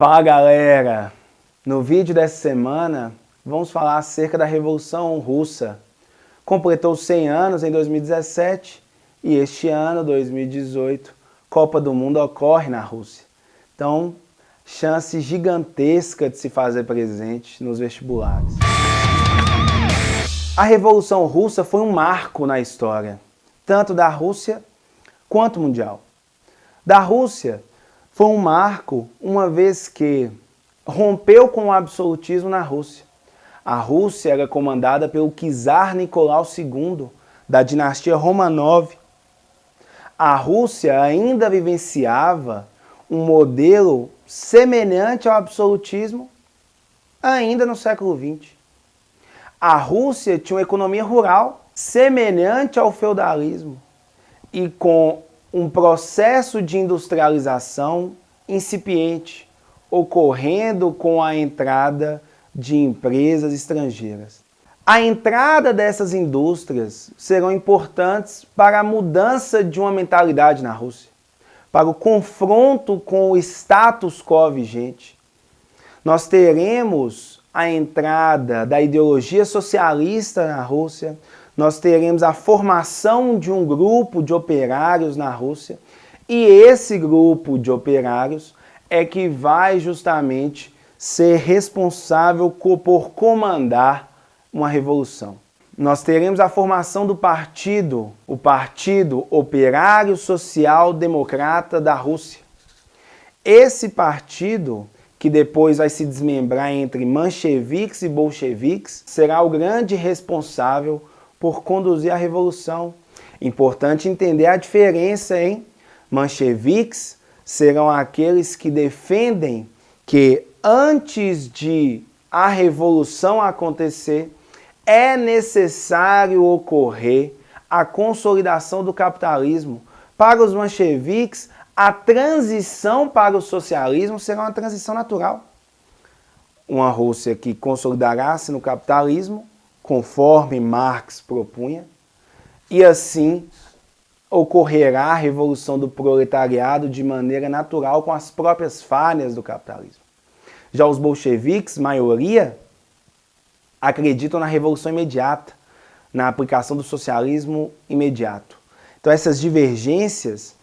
Fala galera! No vídeo dessa semana vamos falar acerca da Revolução Russa. Completou 100 anos em 2017 e este ano, 2018, Copa do Mundo ocorre na Rússia. Então, chance gigantesca de se fazer presente nos vestibulares. A Revolução Russa foi um marco na história, tanto da Rússia quanto mundial. Da Rússia, foi um marco uma vez que rompeu com o absolutismo na Rússia. A Rússia era comandada pelo czar Nicolau II, da dinastia Romanov. A Rússia ainda vivenciava um modelo semelhante ao absolutismo ainda no século XX. A Rússia tinha uma economia rural semelhante ao feudalismo e com um processo de industrialização incipiente, ocorrendo com a entrada de empresas estrangeiras. A entrada dessas indústrias serão importantes para a mudança de uma mentalidade na Rússia, para o confronto com o status quo vigente. Nós teremos a entrada da ideologia socialista na Rússia, nós teremos a formação de um grupo de operários na Rússia, e esse grupo de operários é que vai justamente ser responsável por comandar uma revolução. Nós teremos a formação do partido, o Partido Operário Social Democrata da Rússia. Esse partido, que depois vai se desmembrar entre mancheviques e bolcheviques, será o grande responsável por conduzir a revolução. Importante entender a diferença, hein? Mancheviques serão aqueles que defendem que antes de a revolução acontecer, é necessário ocorrer a consolidação do capitalismo. Para os mancheviques, a transição para o socialismo será uma transição natural. Uma Rússia que consolidará-se no capitalismo, conforme Marx propunha, e assim ocorrerá a revolução do proletariado de maneira natural com as próprias falhas do capitalismo. Já os bolcheviques, maioria, acreditam na revolução imediata, na aplicação do socialismo imediato. Então essas divergências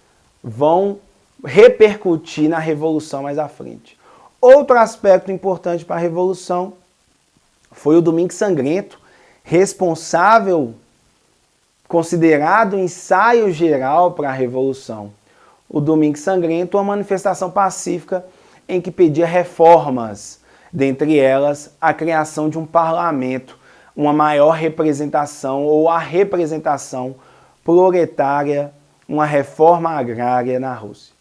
vão repercutir na revolução mais à frente. Outro aspecto importante para a revolução foi o Domingo Sangrento, responsável, considerado ensaio geral para a revolução. O Domingo Sangrento é uma manifestação pacífica em que pedia reformas, dentre elas a criação de um parlamento, uma maior representação ou a representação proletária, uma reforma agrária na Rússia.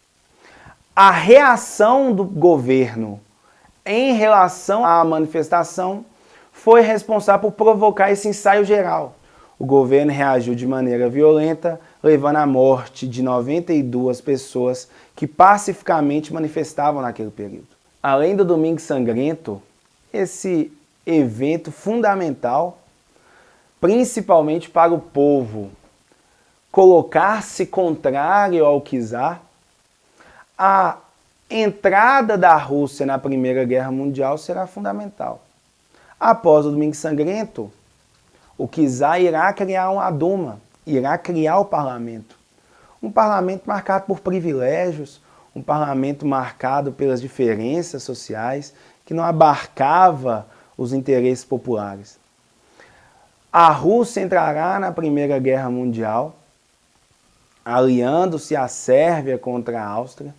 A reação do governo em relação à manifestação foi responsável por provocar esse ensaio geral. O governo reagiu de maneira violenta, levando à morte de 92 pessoas que pacificamente manifestavam naquele período. Além do Domingo Sangrento, esse evento fundamental, principalmente para o povo, colocar-se contrário ao czar, a entrada da Rússia na Primeira Guerra Mundial será fundamental. Após o Domingo Sangrento, o czar irá criar uma Duma, irá criar o parlamento. Um parlamento marcado por privilégios, um parlamento marcado pelas diferenças sociais, que não abarcava os interesses populares. A Rússia entrará na Primeira Guerra Mundial, aliando-se à Sérvia contra a Áustria,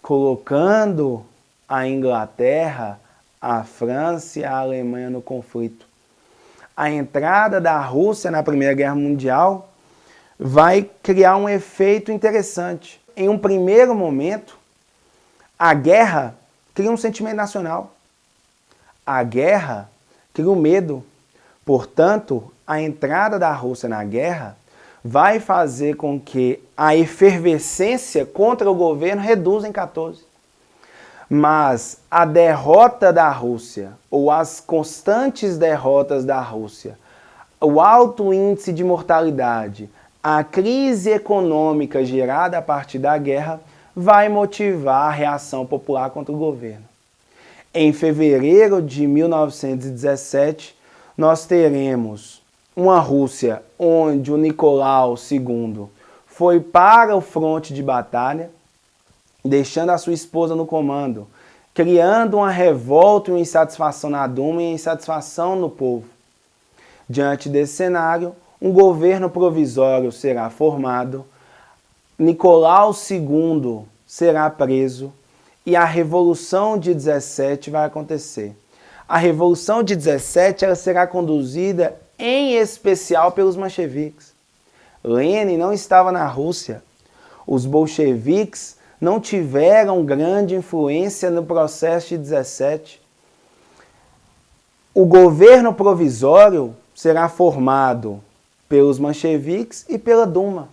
colocando a Inglaterra, a França e a Alemanha no conflito. A entrada da Rússia na Primeira Guerra Mundial vai criar um efeito interessante. Em um primeiro momento, a guerra cria um sentimento nacional. A guerra cria um medo. Portanto, a entrada da Rússia na guerra vai fazer com que a efervescência contra o governo reduza em 14. Mas a derrota da Rússia, ou as constantes derrotas da Rússia, o alto índice de mortalidade, a crise econômica gerada a partir da guerra, vai motivar a reação popular contra o governo. Em fevereiro de 1917, nós teremos uma Rússia onde o Nicolau II foi para o fronte de batalha, deixando a sua esposa no comando, criando uma revolta e uma insatisfação na Duma e insatisfação no povo. Diante desse cenário, um governo provisório será formado, Nicolau II será preso e a Revolução de 17 vai acontecer. A Revolução de 17 ela será conduzida em especial pelos mencheviques. Lenin não estava na Rússia. Os bolcheviques não tiveram grande influência no processo de 17. O governo provisório será formado pelos mencheviques e pela Duma.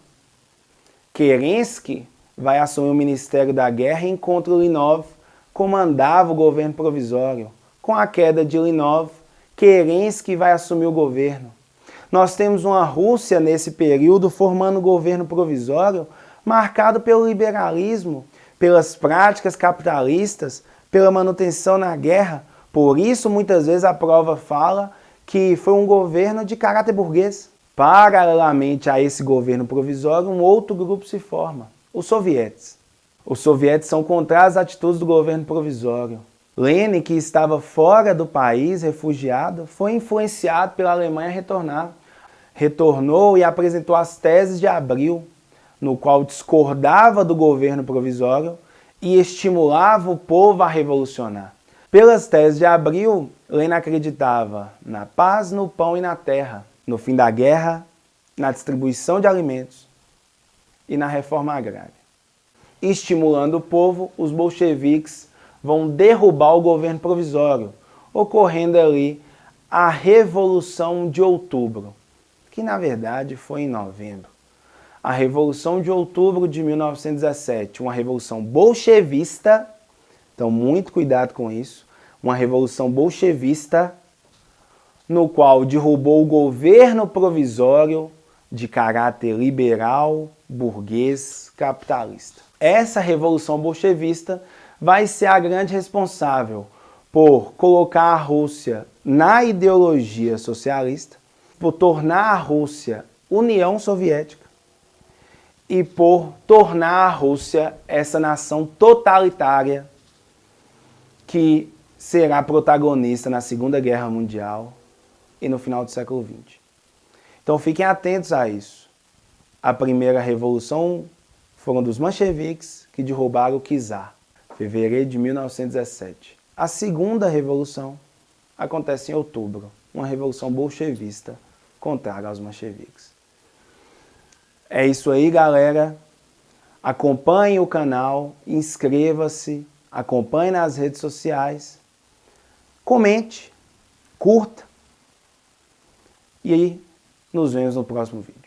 Kerensky vai assumir o Ministério da Guerra enquanto Linov comandava o governo provisório. Com a queda de Linov, Kerensky vai assumir o governo. Nós temos uma Rússia nesse período formando um governo provisório marcado pelo liberalismo, pelas práticas capitalistas, pela manutenção na guerra. Por isso, muitas vezes, a prova fala que foi um governo de caráter burguês. Paralelamente a esse governo provisório, um outro grupo se forma, os sovietes. Os sovietes são contrários às atitudes do governo provisório. Lenin, que estava fora do país, refugiado, foi influenciado pela Alemanha a retornar. Retornou e apresentou as teses de Abril, no qual discordava do governo provisório e estimulava o povo a revolucionar. Pelas teses de Abril, Lenin acreditava na paz, no pão e na terra, no fim da guerra, na distribuição de alimentos e na reforma agrária. Estimulando o povo, os bolcheviques vão derrubar o governo provisório, ocorrendo ali a Revolução de Outubro, que na verdade foi em novembro. A Revolução de Outubro de 1917, uma revolução bolchevista, então muito cuidado com isso, uma revolução bolchevista, no qual derrubou o governo provisório de caráter liberal, burguês, capitalista. Essa revolução bolchevista vai ser a grande responsável por colocar a Rússia na ideologia socialista, por tornar a Rússia União Soviética e por tornar a Rússia essa nação totalitária que será protagonista na Segunda Guerra Mundial e no final do século XX. Então fiquem atentos a isso. A primeira revolução foram dos mencheviques que derrubaram o czar, fevereiro de 1917. A segunda revolução acontece em outubro, uma revolução bolchevista contrária aos mencheviques. É isso aí, galera. Acompanhe o canal, inscreva-se, acompanhe nas redes sociais, comente, curta e aí nos vemos no próximo vídeo.